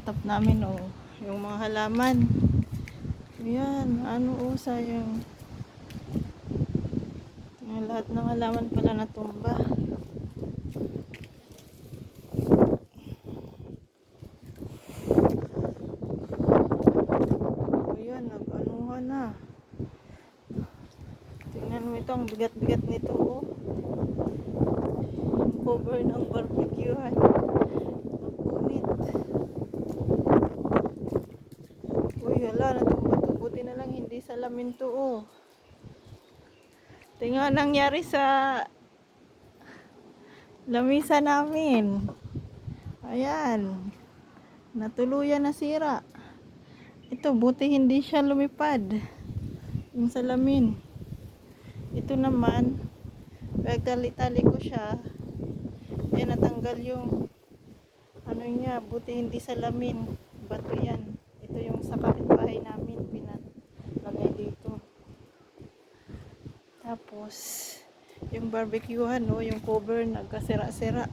tap namin, oh. Yung mga halaman. Ayan, ano, oh, sayang. Yung lahat ng halaman pala natumba. Ayan, nag-anuhan na. Tingnan mo ito, ang bigat-bigat nito, oh. Yung cover ng barbecuehan. Magpunit. Uy, hala, natumba to. Buti na lang hindi salamin to, oh. Tingnan nangyari sa lamisa namin. Ayan. Natuluyan na sira. Ito, buti hindi siya lumipad. Yung salamin. Ito naman, pagtali-tali ko siya. Ayan, natanggal yung ano niya, buti hindi salamin. Bato yan. Ito yung sa kapitbahay namin, pinalagay dito. Tapos, yung barbecuehan, no, yung cover, nagkasira-sira.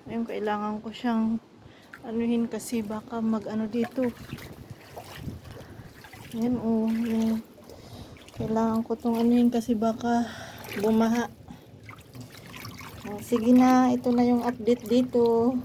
Ayun, kailangan ko siyang anuhin kasi baka mag-ano dito. Ayan, oh, yung kailangan ko tong anuhin kasi baka bumaha. Oh, sige na, ito na yung update dito.